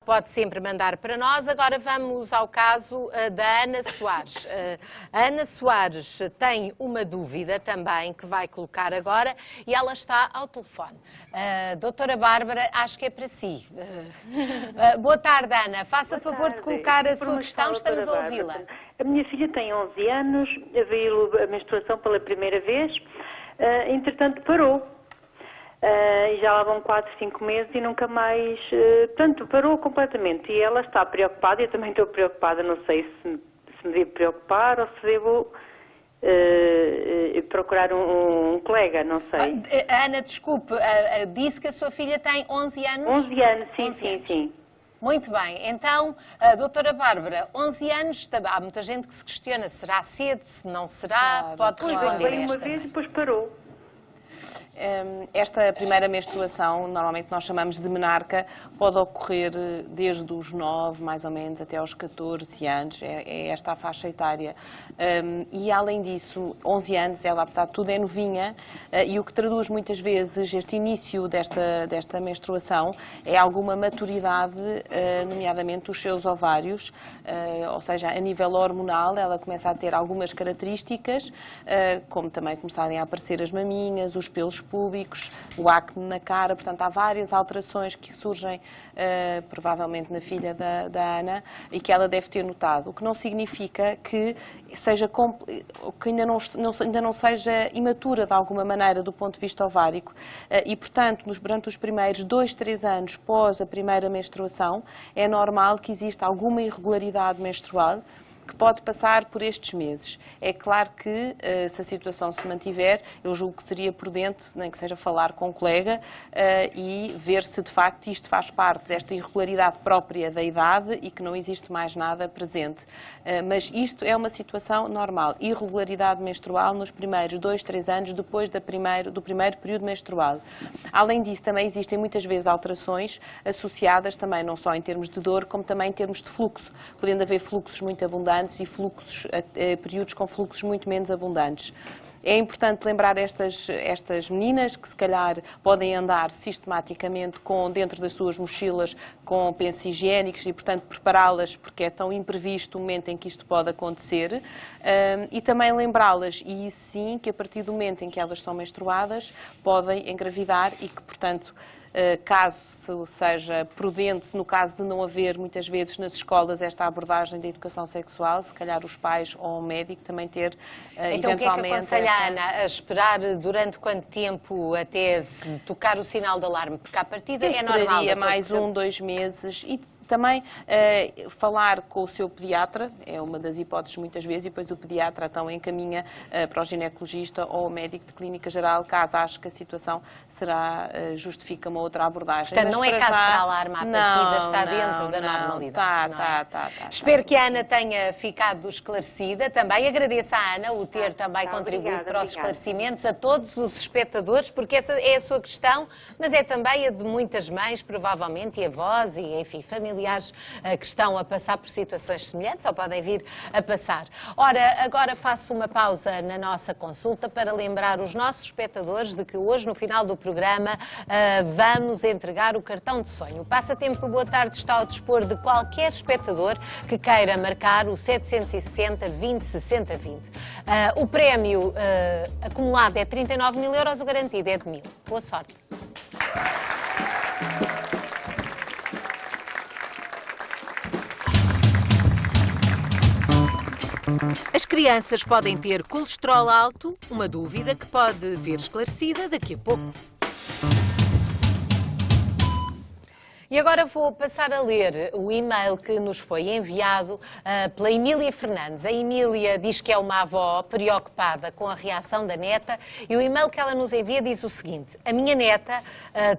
pode sempre mandar para nós. Agora vamos ao caso da Ana Soares. A Ana Soares tem uma dúvida também que vai colocar agora e ela está ao telefone. Doutora Bárbara, acho que é para si. Boa tarde, Ana. Faça favor de colocar a sua questão, estamos a ouvi-la. A minha filha tem 11 anos, veio a menstruação pela primeira vez, entretanto parou. E já lá vão 4, 5 meses e nunca mais, portanto, parou completamente. E ela está preocupada, eu também estou preocupada, não sei se me devo preocupar ou se devo procurar um colega, não sei. Ana, desculpe, disse que a sua filha tem 11 anos? 11 anos, sim. Muito bem, então, doutora Bárbara, 11 anos, há muita gente que se questiona, será cedo, se não será, pode responder veio uma vez e depois parou. Esta primeira menstruação, normalmente nós chamamos de menarca, pode ocorrer desde os 9, mais ou menos, até aos 14 anos, é esta a faixa etária. E além disso, 11 anos, ela apesar de tudo é novinha, e o que traduz muitas vezes este início desta menstruação é alguma maturidade, nomeadamente dos seus ovários, ou seja, a nível hormonal ela começa a ter algumas características, como também começarem a aparecer as maminhas, os pelos púbicos, o acne na cara, portanto há várias alterações que surgem provavelmente na filha da Ana e que ela deve ter notado, o que não significa que ainda não seja imatura de alguma maneira do ponto de vista ovárico e portanto durante os primeiros 2, 3 anos pós a primeira menstruação é normal que exista alguma irregularidade menstrual que pode passar por estes meses. É claro que, se a situação se mantiver, eu julgo que seria prudente, nem que seja falar com o colega e ver se de facto isto faz parte desta irregularidade própria da idade e que não existe mais nada presente. Mas isto é uma situação normal. Irregularidade menstrual nos primeiros 2, 3 anos depois do primeiro período menstrual. Além disso, também existem muitas vezes alterações associadas também não só em termos de dor, como também em termos de fluxo, podendo haver fluxos muito abundantes e períodos com fluxos muito menos abundantes. É importante lembrar estas meninas que se calhar podem andar sistematicamente dentro das suas mochilas com pensos higiênicos e, portanto, prepará-las porque é tão imprevisto o momento em que isto pode acontecer e também lembrá-las, e isso sim, que a partir do momento em que elas são menstruadas podem engravidar e que, portanto, caso seja prudente, no caso de não haver muitas vezes nas escolas esta abordagem da educação sexual, se calhar os pais ou o médico também ter então, eventualmente... Então o que é que aconselha a Ana? A esperar durante quanto tempo até tocar o sinal de alarme? Porque à partida é normal. Mais 1, 2 meses e também falar com o seu pediatra, é uma das hipóteses muitas vezes, e depois o pediatra então encaminha para o ginecologista ou o médico de clínica geral, caso ache que a situação justifica uma outra abordagem. Portanto, não é caso para alarme, à partida está dentro da normalidade. Tá. Espero que a Ana tenha ficado esclarecida. Também agradeço à Ana o ter também contribuído para os esclarecimentos, a todos os espectadores, porque essa é a sua questão, mas é também a de muitas mães, provavelmente, e avós, e enfim, familiares que estão a passar por situações semelhantes ou podem vir a passar. Ora, agora faço uma pausa na nossa consulta para lembrar os nossos espectadores de que hoje, no final do programa, vamos entregar o cartão de sonho. O Passatempo do Boa Tarde está ao dispor de qualquer espectador que queira marcar o 760 20 60 20. O prémio acumulado é 39 mil euros, o garantido é de 1000. Boa sorte. As crianças podem ter colesterol alto, uma dúvida que pode vir esclarecida daqui a pouco. E agora vou passar a ler o e-mail que nos foi enviado pela Emília Fernandes. A Emília diz que é uma avó preocupada com a reação da neta e o e-mail que ela nos envia diz o seguinte: a minha neta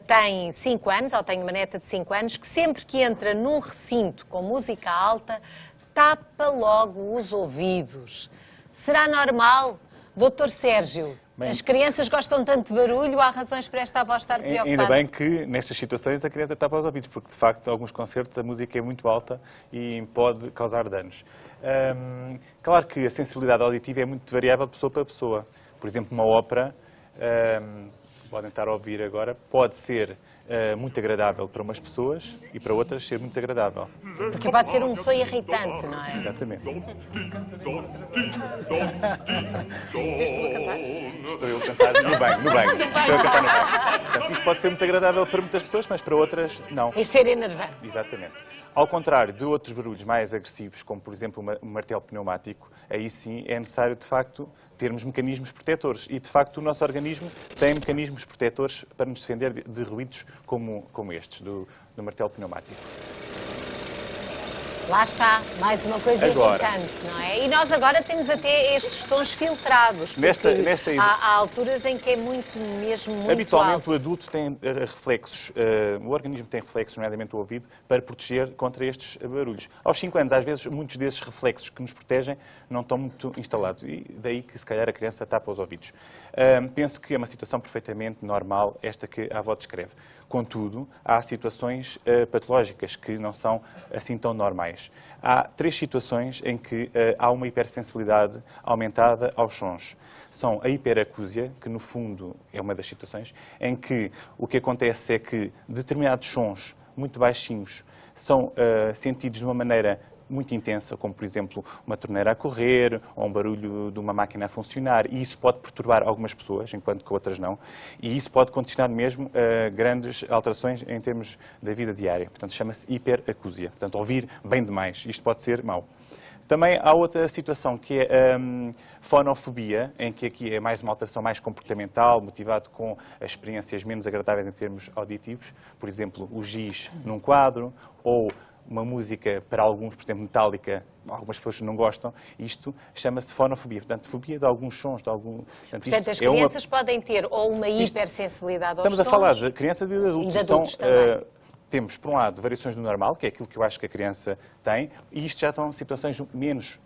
tem 5 anos, ou tenho uma neta de 5 anos, que sempre que entra num recinto com música alta, tapa logo os ouvidos. Será normal? Doutor Sérgio, bem, as crianças gostam tanto de barulho, há razões para esta avó estar preocupada? Ainda bem que, nestas situações, a criança tapa os ouvidos, porque, de facto, em alguns concertos a música é muito alta e pode causar danos. Claro que a sensibilidade auditiva é muito variável de pessoa para pessoa. Por exemplo, uma ópera, podem estar a ouvir agora, pode ser muito agradável para umas pessoas e para outras ser muito desagradável. Porque pode ser um som irritante, não é? Exatamente. Estou a cantar? Estou eu a cantar no banho. Estou a cantar no banho. Portanto, isto pode ser muito agradável para muitas pessoas, mas para outras, não. E ser enervante. Exatamente. Ao contrário de outros barulhos mais agressivos, como por exemplo um martelo pneumático, aí sim é necessário de facto termos mecanismos protetores. E de facto o nosso organismo tem mecanismos protetores para nos defender de ruídos como estes, do martelo pneumático. Lá está, mais uma coisa irritante, não é? E nós agora temos até estes tons filtrados, porque há alturas em que é muito Habitualmente alto. o adulto tem reflexos, o organismo tem reflexos, nomeadamente o ouvido, para proteger contra estes barulhos. Aos 5 anos, às vezes, muitos desses reflexos que nos protegem não estão muito instalados e daí que se calhar a criança tapa os ouvidos. Penso que é uma situação perfeitamente normal, esta que a avó descreve. Contudo, há situações patológicas que não são assim tão normais. Há 3 situações em que há uma hipersensibilidade aumentada aos sons. São a hiperacúsia, que no fundo é uma das situações, em que o que acontece é que determinados sons muito baixinhos são sentidos de uma maneira muito intensa, como por exemplo uma torneira a correr ou um barulho de uma máquina a funcionar, e isso pode perturbar algumas pessoas, enquanto que outras não, e isso pode condicionar mesmo grandes alterações em termos da vida diária. Portanto, chama-se hiperacúsia. Portanto, ouvir bem demais. Isto pode ser mau. Também há outra situação que é a fonofobia, em que aqui é mais uma alteração mais comportamental, motivado com as experiências menos agradáveis em termos auditivos, por exemplo, o giz num quadro, ou uma música, para alguns, por exemplo, metálica, algumas pessoas não gostam, isto chama-se fonofobia. Portanto, fobia de alguns sons, de algum... Portanto, as crianças podem ter ou uma hipersensibilidade aos sons... Estamos a falar de crianças e de adultos. E de adultos também. Temos, por um lado, variações do normal, que é aquilo que eu acho que a criança tem, e isto já estão situações menos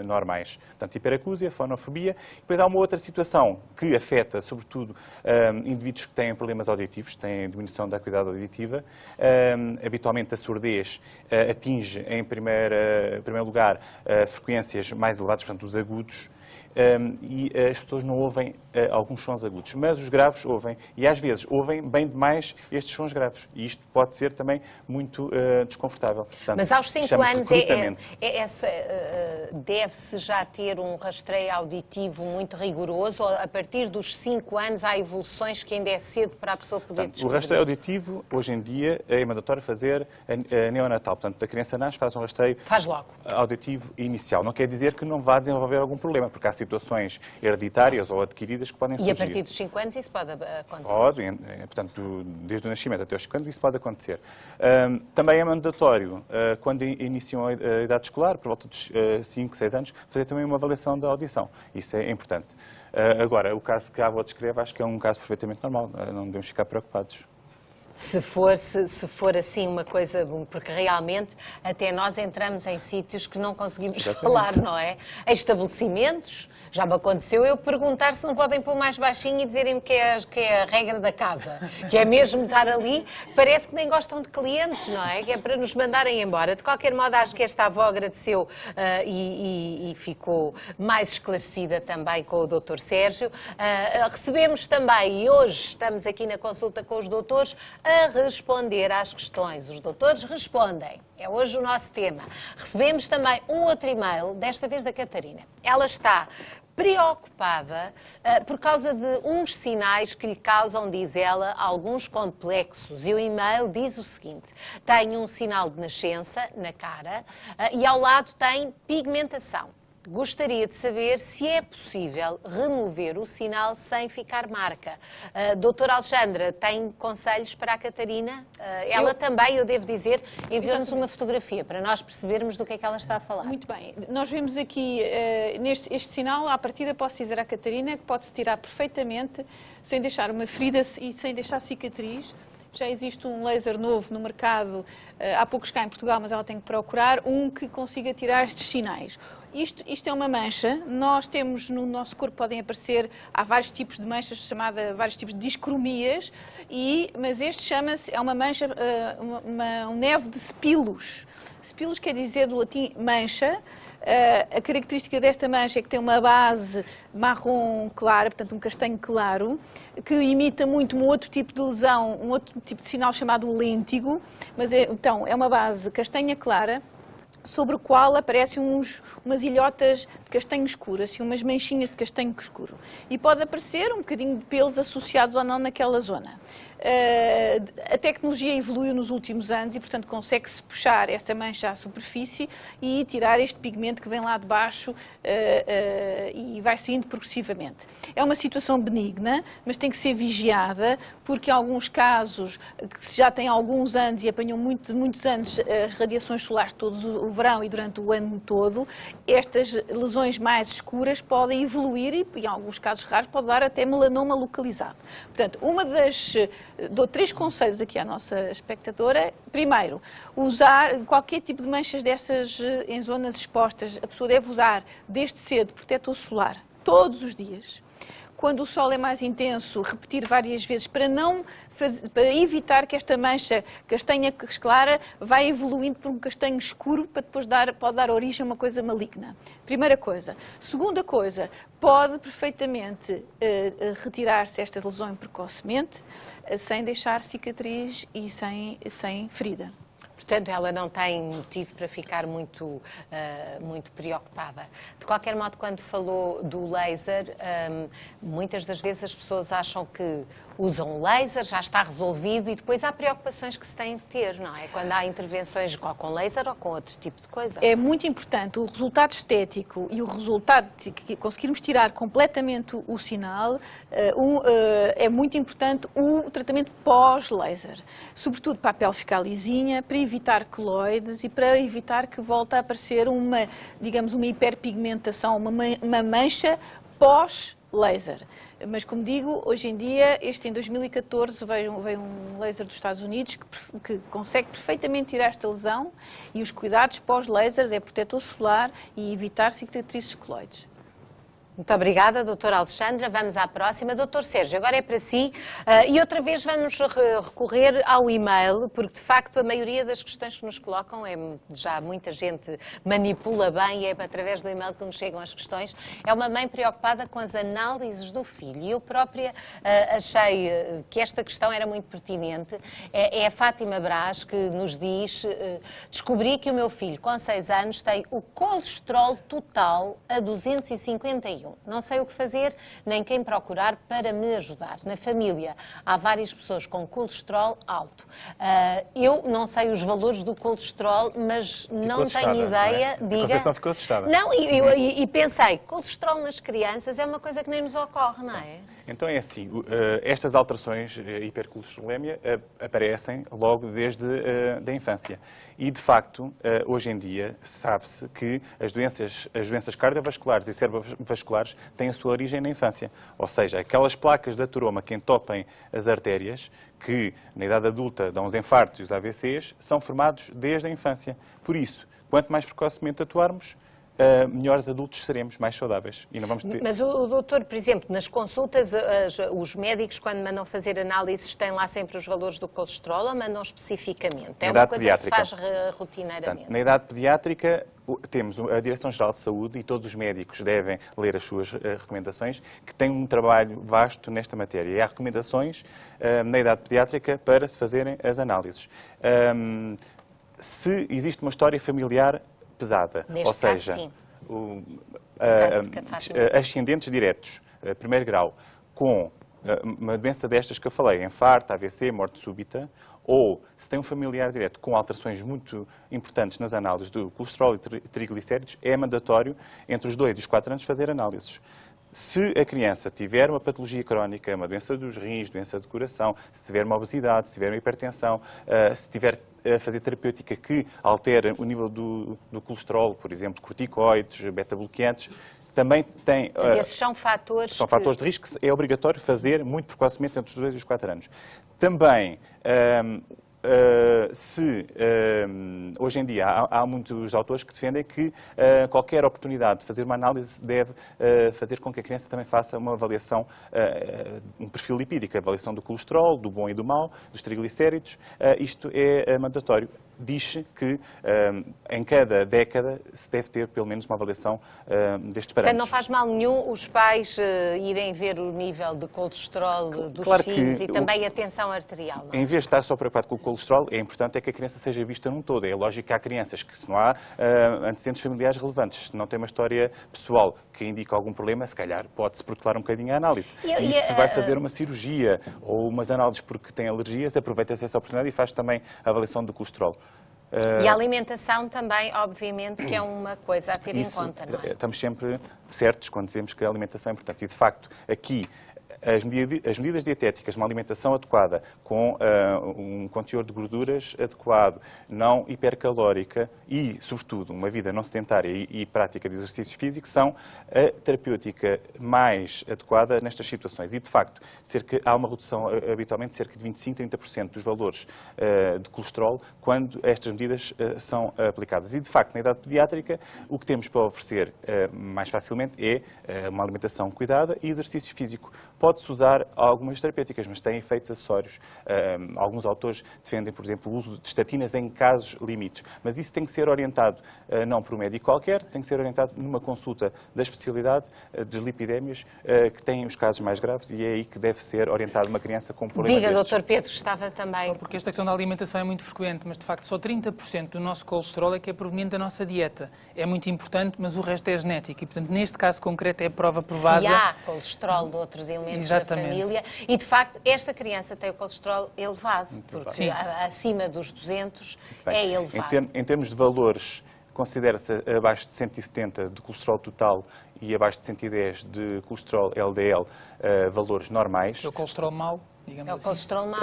normais. Portanto, hiperacúsia, fonofobia. Depois há uma outra situação que afeta, sobretudo, indivíduos que têm problemas auditivos, têm diminuição da acuidade auditiva. Habitualmente, a surdez atinge, em primeiro lugar, frequências mais elevadas, portanto, os agudos. E as pessoas não ouvem alguns sons agudos, mas os graves ouvem, e às vezes ouvem bem demais estes sons graves, e isto pode ser também muito desconfortável. Portanto, mas aos 5 anos deve-se já ter um rastreio auditivo muito rigoroso, ou a partir dos 5 anos há evoluções que ainda é cedo para a pessoa poder descobrir? O rastreio auditivo, hoje em dia, é mandatório fazer a neonatal. Portanto, a criança nasce, faz um rastreio auditivo inicial. Não quer dizer que não vá desenvolver algum problema, porque há situações hereditárias ou adquiridas que podem surgir. E a partir dos 5 anos isso pode acontecer? Pode, portanto, desde o nascimento até os 5 anos isso pode acontecer. Também é mandatório, quando iniciam a idade escolar, por volta dos 5, 6 anos, fazer também uma avaliação da audição. Isso é importante. Agora, o caso que a avó descreve, acho que é um caso perfeitamente normal, não devemos ficar preocupados. Se for assim uma coisa, porque realmente até nós entramos em sítios que não conseguimos falar, não é? Em estabelecimentos, já me aconteceu eu perguntar se não podem pôr mais baixinho e dizerem-me que é a regra da casa, que é mesmo estar ali, parece que nem gostam de clientes, não é? Que é para nos mandarem embora. De qualquer modo, acho que esta avó agradeceu e ficou mais esclarecida também com o Dr. Sérgio. Recebemos também, e hoje estamos aqui na consulta com os doutores, a responder às questões. Os doutores respondem. É hoje o nosso tema. Recebemos também um outro e-mail, desta vez da Catarina. Ela está preocupada por causa de uns sinais que lhe causam, diz ela, alguns complexos. E o e-mail diz o seguinte: tem um sinal de nascença na cara e ao lado tem pigmentação. Gostaria de saber se é possível remover o sinal sem ficar marca. Doutora Alexandra, tem conselhos para a Catarina? Ela também, eu devo dizer, enviou-nos uma fotografia para nós percebermos do que é que ela está a falar. Muito bem. Nós vemos aqui este sinal, à partida posso dizer à Catarina que pode-se tirar perfeitamente, sem deixar uma ferida e sem deixar cicatriz. Já existe um laser novo no mercado, há poucos cá em Portugal, mas ela tem que procurar um que consiga tirar estes sinais. Isto é uma mancha, nós temos no nosso corpo, podem aparecer, há vários tipos de manchas, vários tipos de discromias, mas este chama-se, é uma mancha, um névoa de sepilos. Sepilos quer dizer do latim mancha, A característica desta mancha é que tem uma base marrom clara, portanto um castanho claro, que imita muito um outro tipo de lesão, um outro tipo de sinal chamado lêntigo, mas então é uma base castanha clara, sobre o qual aparecem umas ilhotas de castanho escuro, assim, umas manchinhas de castanho escuro. E pode aparecer um bocadinho de pelos associados ou não naquela zona. A tecnologia evoluiu nos últimos anos e, portanto, consegue-se puxar esta mancha à superfície e tirar este pigmento que vem lá de baixo e vai saindo progressivamente. É uma situação benigna, mas tem que ser vigiada, porque em alguns casos, que já têm alguns anos e apanham muitos anos as radiações solares todos o verão e durante o ano todo, estas lesões mais escuras podem evoluir e, em alguns casos raros, pode dar até melanoma localizado. Portanto, dou 3 conselhos aqui à nossa espectadora. Primeiro, usar qualquer tipo de manchas dessas em zonas expostas. A pessoa deve usar, desde cedo, protetor solar, todos os dias. Quando o sol é mais intenso, repetir várias vezes para evitar que esta mancha castanha clara vá evoluindo para um castanho escuro para depois pode dar origem a uma coisa maligna. Primeira coisa. Segunda coisa, pode perfeitamente retirar-se esta lesão precocemente, sem deixar cicatriz e sem ferida. Portanto, ela não tem motivo para ficar muito preocupada. De qualquer modo, quando falou do laser, muitas das vezes as pessoas acham que usam laser, já está resolvido e depois há preocupações que se têm de ter, não é? Quando há intervenções com laser ou com outro tipo de coisa. É muito importante o resultado estético e o resultado de que conseguirmos tirar completamente o sinal, é muito importante o tratamento pós-laser. Sobretudo para a pele ficar lisinha, para evitar queloides e para evitar que volte a aparecer digamos, uma hiperpigmentação, uma mancha pós-laser. Mas, como digo, hoje em dia, em 2014, veio um laser dos Estados Unidos que consegue perfeitamente tirar esta lesão e os cuidados pós-lasers é protetor solar e evitar cicatrizes queloides. Muito obrigada, doutora Alexandra. Vamos à próxima. Doutor Sérgio, agora é para si. E outra vez vamos recorrer ao e-mail, porque de facto a maioria das questões que nos colocam, já muita gente manipula bem e é através do e-mail que nos chegam as questões. É uma mãe preocupada com as análises do filho. E eu própria achei que esta questão era muito pertinente. É a Fátima Brás que nos diz: descobri que o meu filho com 6 anos tem o colesterol total a 251. Não sei o que fazer, nem quem procurar para me ajudar. Na família há várias pessoas com colesterol alto. Eu não sei os valores do colesterol, mas não tenho ideia. Não é? A Conceição ficou assustada. Não, e pensei, colesterol nas crianças é uma coisa que nem nos ocorre, não é? Então é assim, estas alterações, hipercolesterolemia, aparecem logo desde a infância. E, de facto, hoje em dia, sabe-se que as doenças cardiovasculares e cerebrovasculares têm a sua origem na infância. Ou seja, aquelas placas de ateroma que entopem as artérias, que na idade adulta dão os infartos e os AVCs, são formados desde a infância. Por isso, quanto mais precocemente atuarmos, melhores adultos seremos, mais saudáveis. E não vamos ter... Mas o doutor, por exemplo, nas consultas, os médicos, quando mandam fazer análises, têm lá sempre os valores do colesterol ou mandam especificamente? É uma coisa pediátrica que se faz rotineiramente. Portanto, na idade pediátrica, temos a Direção-Geral de Saúde e todos os médicos devem ler as suas recomendações, que têm um trabalho vasto nesta matéria. E há recomendações na idade pediátrica para se fazerem as análises. Se existe uma história familiar pesada, neste ou seja, ascendentes diretos, primeiro grau, com uma doença destas que eu falei, infarto, AVC, morte súbita, ou se tem um familiar direto com alterações muito importantes nas análises do colesterol e triglicéridos, é mandatório entre os 2 e os 4 anos fazer análises. Se a criança tiver uma patologia crónica, uma doença dos rins, doença do coração, se tiver uma obesidade, se tiver uma hipertensão, se tiver a fazer terapêutica que altera o nível do colesterol, por exemplo, corticoides, beta-bloqueantes, também tem... Esses são fatores... São fatores de risco que é obrigatório fazer muito precocemente entre os 2 e os 4 anos. Também... hoje em dia há muitos autores que defendem que qualquer oportunidade de fazer uma análise deve fazer com que a criança também faça uma avaliação, um perfil lipídico, a avaliação do colesterol, do bom e do mau, dos triglicéridos. Isto é mandatório. diz que em cada década se deve ter pelo menos uma avaliação destes Portanto, parâmetros. não faz mal nenhum os pais irem ver o nível de colesterol dos Claro filhos que e também a tensão arterial. Não é? Em vez de estar só preocupado com o colesterol, é importante que a criança seja vista num todo. É lógico que há crianças que, se não há antecedentes familiares relevantes, se não tem uma história pessoal que indica algum problema, se calhar pode-se protelar um bocadinho a análise. E se vai fazer uma cirurgia ou umas análises porque tem alergias, aproveita-se essa oportunidade e faz também a avaliação do colesterol. E a alimentação também, obviamente, que é uma coisa a ter em conta, não é? Estamos sempre certos quando dizemos que a alimentação é importante. E, de facto, aqui, as medidas dietéticas, uma alimentação adequada, com um conteúdo de gorduras adequado, não hipercalórica e, sobretudo, uma vida não sedentária e prática de exercício físico, são a terapêutica mais adequada nestas situações. E, de facto, há uma redução, habitualmente, de cerca de 25-30% dos valores de colesterol quando estas medidas são aplicadas. E, de facto, na idade pediátrica, o que temos para oferecer mais facilmente é uma alimentação cuidada e exercício físico. Pode-se usar algumas terapêuticas, mas têm efeitos acessórios. Alguns autores defendem, por exemplo, o uso de estatinas em casos limites. Mas isso tem que ser orientado não por um médico qualquer, tem que ser orientado numa consulta da especialidade de lipidémias que têm os casos mais graves e é aí que deve ser orientada uma criança com problemas Diga, destes. Dr. Pedro, estava também... Porque esta questão da alimentação é muito frequente, mas de facto só 30% do nosso colesterol é que é proveniente da nossa dieta. É muito importante, mas o resto é genético e, portanto, neste caso concreto é a prova provada. E há colesterol de outros elementos da família e, de facto, esta criança tem o colesterol elevado, porque acima dos 200 é elevado. Em termos de valores, considera-se abaixo de 170 de colesterol total e abaixo de 110 de colesterol LDL valores normais. É o colesterol mau, digamos assim. É o colesterol mau.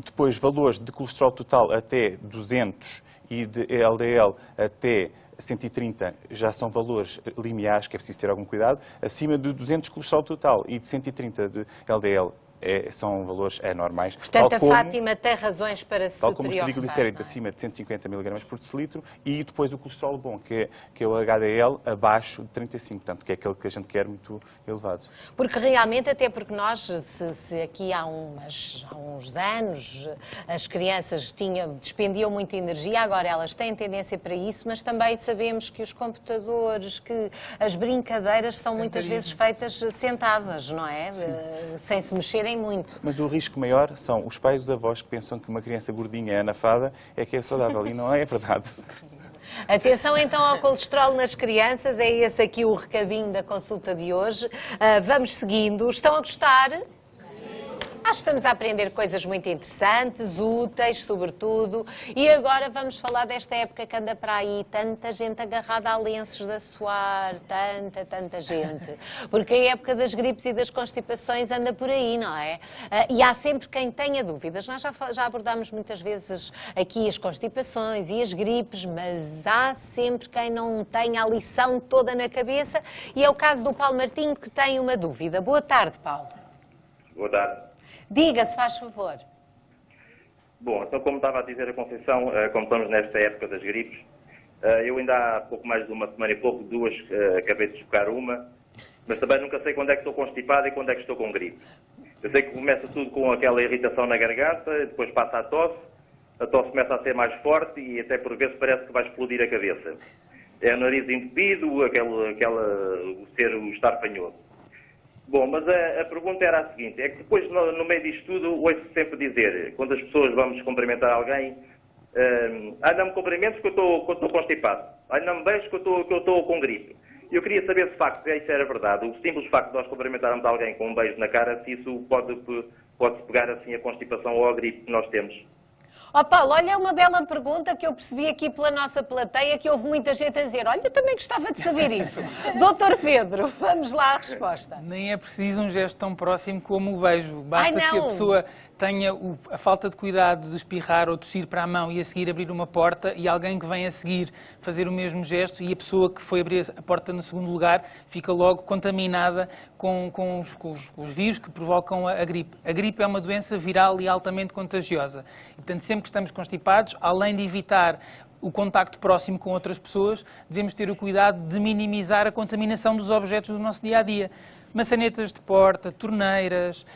Depois, valores de colesterol total até 200 e de LDL até 130 já são valores limiares, que é preciso ter algum cuidado. Acima de 200 de colesterol total e de 130 de LDL são valores anormais. Portanto, a Fátima tem razões para se Tal como os preocupar. triglicéridos acima de 150 mg por decilitro e depois o colesterol bom, que é o HDL abaixo de 35, portanto, que é aquele que a gente quer muito elevado. Porque realmente, até porque nós, se aqui há uns anos, as crianças despendiam muita energia, agora elas têm tendência para isso, mas também sabemos que os computadores, que as brincadeiras são muitas vezes feitas sentadas, não é? Sem se mexerem muito. Mas o risco maior são os pais e os avós que pensam que uma criança gordinha é anafada é que é saudável e não é verdade. Atenção então ao colesterol nas crianças, é esse aqui o recadinho da consulta de hoje. Vamos seguindo. Estão a gostar? Acho que estamos a aprender coisas muito interessantes, úteis, sobretudo. E agora vamos falar desta época que anda para aí, tanta gente agarrada a lenços de assoar, tanta gente. Porque a época das gripes e das constipações anda por aí, não é? E há sempre quem tenha dúvidas. Nós já abordámos muitas vezes aqui as constipações e as gripes, mas há sempre quem não tenha a lição toda na cabeça. E é o caso do Paulo Martinho, que tem uma dúvida. Boa tarde, Paulo. Boa tarde. Diga, se faz favor. Bom, então como estava a dizer a Conceição, como estamos nesta época das gripes, eu ainda há pouco mais de uma semana e pouco, duas, acabei de chocar uma, mas também nunca sei quando é que estou constipado e quando é que estou com gripe. Eu sei que começa tudo com aquela irritação na garganta, depois passa a tosse começa a ser mais forte e até por vezes parece que vai explodir a cabeça. É o nariz entupido, o estar fanhoso. Bom, mas a pergunta era a seguinte, é que depois no meio disto tudo ouço sempre dizer, quando as pessoas vamos cumprimentar alguém, não me cumprimentes que eu estou constipado, não me beijes que eu estou com gripe. Eu queria saber se de facto isso era verdade, o simples facto de nós cumprimentarmos alguém com um beijo na cara, se isso pode-se pegar assim a constipação ou a gripe que nós temos. Ó Paulo, olha, é uma bela pergunta que eu percebi aqui pela nossa plateia, que houve muita gente a dizer, olha, eu também gostava de saber isso. Doutor Pedro, vamos lá à resposta. Nem é preciso um gesto tão próximo como o beijo. Basta que a pessoa tenha a falta de cuidado de espirrar ou tossir para a mão e a seguir abrir uma porta e alguém que vem a seguir fazer o mesmo gesto e a pessoa que foi abrir a porta no segundo lugar fica logo contaminada com os vírus que provocam a gripe. A gripe é uma doença viral e altamente contagiosa. E, portanto, sempre que estamos constipados, além de evitar o contacto próximo com outras pessoas, devemos ter o cuidado de minimizar a contaminação dos objetos do nosso dia-a-dia. maçanetas de porta, torneiras,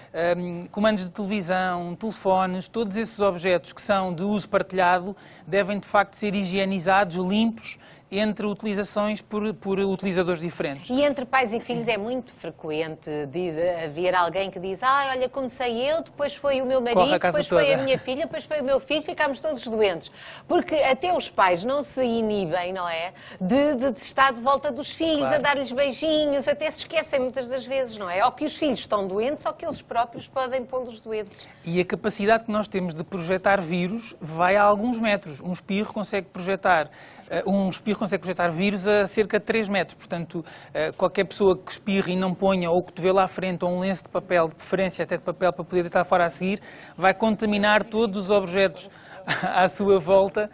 comandos de televisão, telefones, todos esses objetos que são de uso partilhado devem de facto ser higienizados, limpos, entre utilizações por utilizadores diferentes. E entre pais e filhos é muito frequente haver alguém que diz: olha, comecei eu, depois foi o meu marido, depois foi a minha filha, depois foi o meu filho, ficámos todos doentes. Porque até os pais não se inibem, não é? De estar de volta dos filhos, claro, a dar-lhes beijinhos, até se esquecem muitas das vezes, não é? Ou que os filhos estão doentes, ou que eles próprios podem pô-los doentes. E a capacidade que nós temos de projetar vírus vai a alguns metros. Um espirro consegue projetar vírus a cerca de 3 metros. Portanto, qualquer pessoa que espirre e não ponha ou cotovelo à frente ou um lenço de papel, de preferência até de papel, para poder deitar fora a seguir, vai contaminar todos os objetos à sua volta,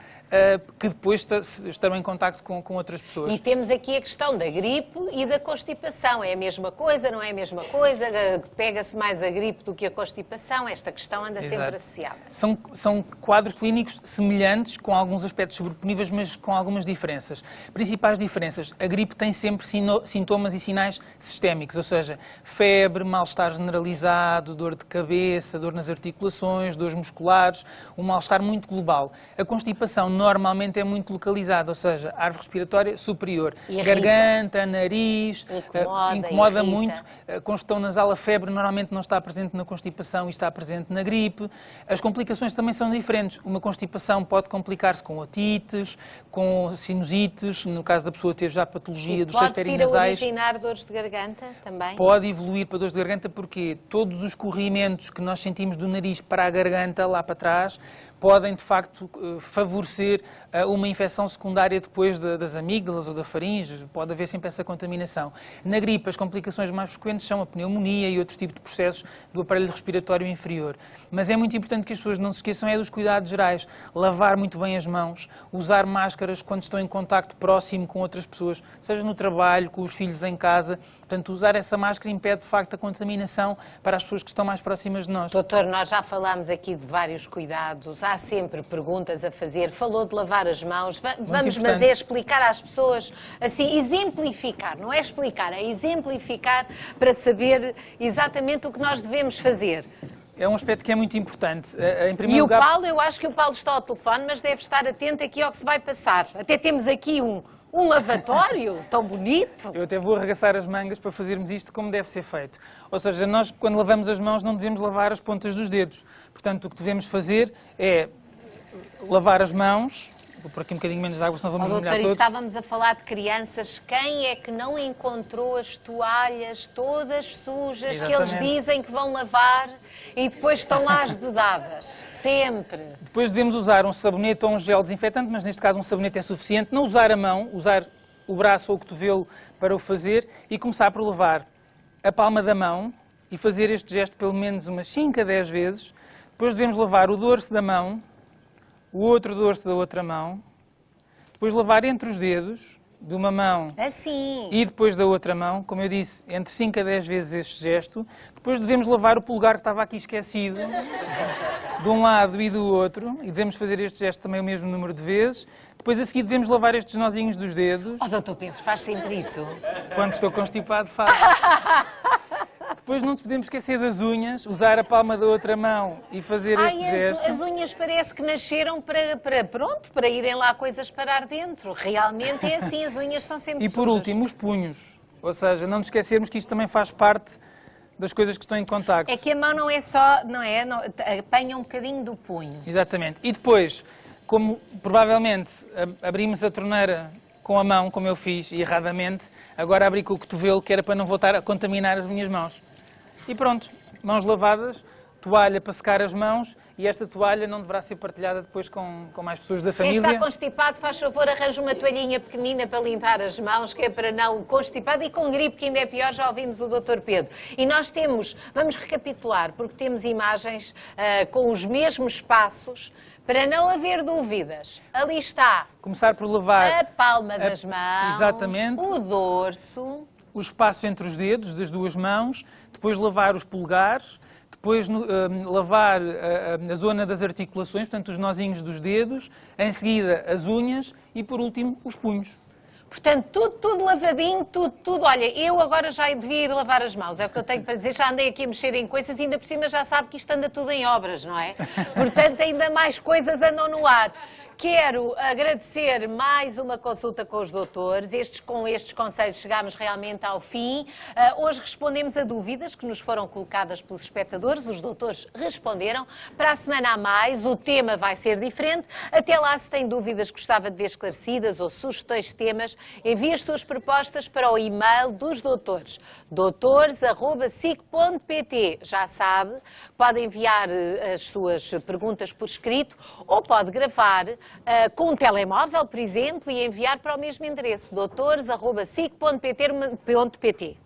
que depois estarão em contacto com outras pessoas. E temos aqui a questão da gripe e da constipação. É a mesma coisa, não é a mesma coisa? Pega-se mais a gripe do que a constipação? Esta questão anda sempre associada. São quadros clínicos semelhantes, com alguns aspectos sobreponíveis, mas com algumas diferenças. Principais diferenças: a gripe tem sempre sintomas e sinais sistémicos, ou seja, febre, mal-estar generalizado, dor de cabeça, dor nas articulações, dores musculares, um mal-estar muito global. A constipação normalmente é muito localizada, ou seja, árvore respiratória superior, irrita, garganta, nariz, incomoda muito. A congestão nasal, a febre normalmente não está presente na constipação e está presente na gripe. As complicações também são diferentes. Uma constipação pode complicar-se com otites, com sinusites, no caso da pessoa ter já patologia dos seios perinasais. Pode originar dores de garganta também? Pode evoluir para dores de garganta, porque todos os corrimentos que nós sentimos do nariz para a garganta, lá para trás, podem, de facto, favorecer uma infecção secundária depois das amígdalas ou da faringe. Pode haver sempre essa contaminação. Na gripe, as complicações mais frequentes são a pneumonia e outro tipo de processos do aparelho respiratório inferior. Mas é muito importante que as pessoas não se esqueçam dos cuidados gerais. Lavar muito bem as mãos, usar máscaras quando estão em contacto próximo com outras pessoas, seja no trabalho, com os filhos em casa. Portanto, usar essa máscara impede, de facto, a contaminação para as pessoas que estão mais próximas de nós. Doutor, nós já falámos aqui de vários cuidados. Há sempre perguntas a fazer. Falou de lavar as mãos. Vamos, mas é explicar às pessoas, assim, exemplificar. Não é explicar, é exemplificar para saber exatamente o que nós devemos fazer. É um aspecto que é muito importante. Em primeiro lugar... o Paulo, eu acho que o Paulo está ao telefone, mas deve estar atento aqui ao que se vai passar. Até temos aqui um lavatório tão bonito. Eu até vou arregaçar as mangas para fazermos isto como deve ser feito. Ou seja, nós, quando lavamos as mãos, não devemos lavar as pontas dos dedos. Portanto, o que devemos fazer é lavar as mãos. Vou pôr aqui um bocadinho menos de água, senão vamos molhar todos. Estávamos a falar de crianças. Quem é que não encontrou as toalhas todas sujas, exatamente, que eles dizem que vão lavar e depois estão lá as dedadas? Sempre. Depois devemos usar um sabonete ou um gel desinfetante, mas neste caso um sabonete é suficiente. Não usar a mão, usar o braço ou o cotovelo para o fazer e começar por lavar a palma da mão e fazer este gesto pelo menos umas 5 a 10 vezes. Depois devemos lavar o dorso da mão, o outro dorso da outra mão, depois lavar entre os dedos de uma mão assim, e depois da outra mão, como eu disse, entre 5 a 10 vezes este gesto. Depois devemos lavar o polegar que estava aqui esquecido, de um lado e do outro, e devemos fazer este gesto também o mesmo número de vezes. Depois a seguir devemos lavar estes nozinhos dos dedos. Oh, doutor Pedro, faz sempre isso? Quando estou constipado, faço. Depois não nos podemos esquecer das unhas, usar a palma da outra mão e fazer este gesto. As unhas parece que nasceram para irem lá coisas parar dentro. Realmente é assim, as unhas são sempre E por sujas. último, os punhos. Ou seja, não nos esquecermos que isto também faz parte das coisas que estão em contacto. É que a mão não é só, apanha um bocadinho do punho. Exatamente. E depois, como provavelmente abrimos a torneira com a mão, como eu fiz, e erradamente, agora abri com o cotovelo, que era para não voltar a contaminar as minhas mãos. E pronto, mãos lavadas, toalha para secar as mãos, e esta toalha não deverá ser partilhada depois com mais pessoas da família. Quem está constipado, faz favor, arranja uma toalhinha pequenina para limpar as mãos, que é para não constipado, e com gripe, que ainda é pior, já ouvimos o Dr. Pedro. E nós vamos recapitular, porque temos imagens com os mesmos passos, para não haver dúvidas. Ali está. Começar por lavar a palma das mãos, exatamente, o dorso, o espaço entre os dedos das duas mãos, depois lavar os polegares, depois lavar a zona das articulações, portanto os nozinhos dos dedos, em seguida as unhas e por último os punhos. Portanto, tudo lavadinho, tudo. Olha, eu agora já devia ir lavar as mãos, é o que eu tenho para dizer. Já andei aqui a mexer em coisas e ainda por cima já sabe que isto anda tudo em obras, não é? Portanto, ainda mais coisas andam no ar. Quero agradecer mais uma consulta com os doutores. Com estes conselhos chegámos realmente ao fim. Hoje respondemos a dúvidas que nos foram colocadas pelos espectadores. Os doutores responderam. Para a semana a mais, o tema vai ser diferente. Até lá, se tem dúvidas que gostava de ver esclarecidas ou sugestões de temas, envie as suas propostas para o e-mail dos doutores, doutores@sic.pt. Já sabe, pode enviar as suas perguntas por escrito ou pode gravar com um telemóvel, por exemplo, e enviar para o mesmo endereço, doutores@sic.pt.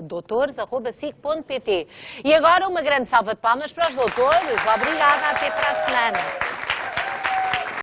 doutores@sic.pt. E agora uma grande salva de palmas para os doutores. Obrigada, até para a semana.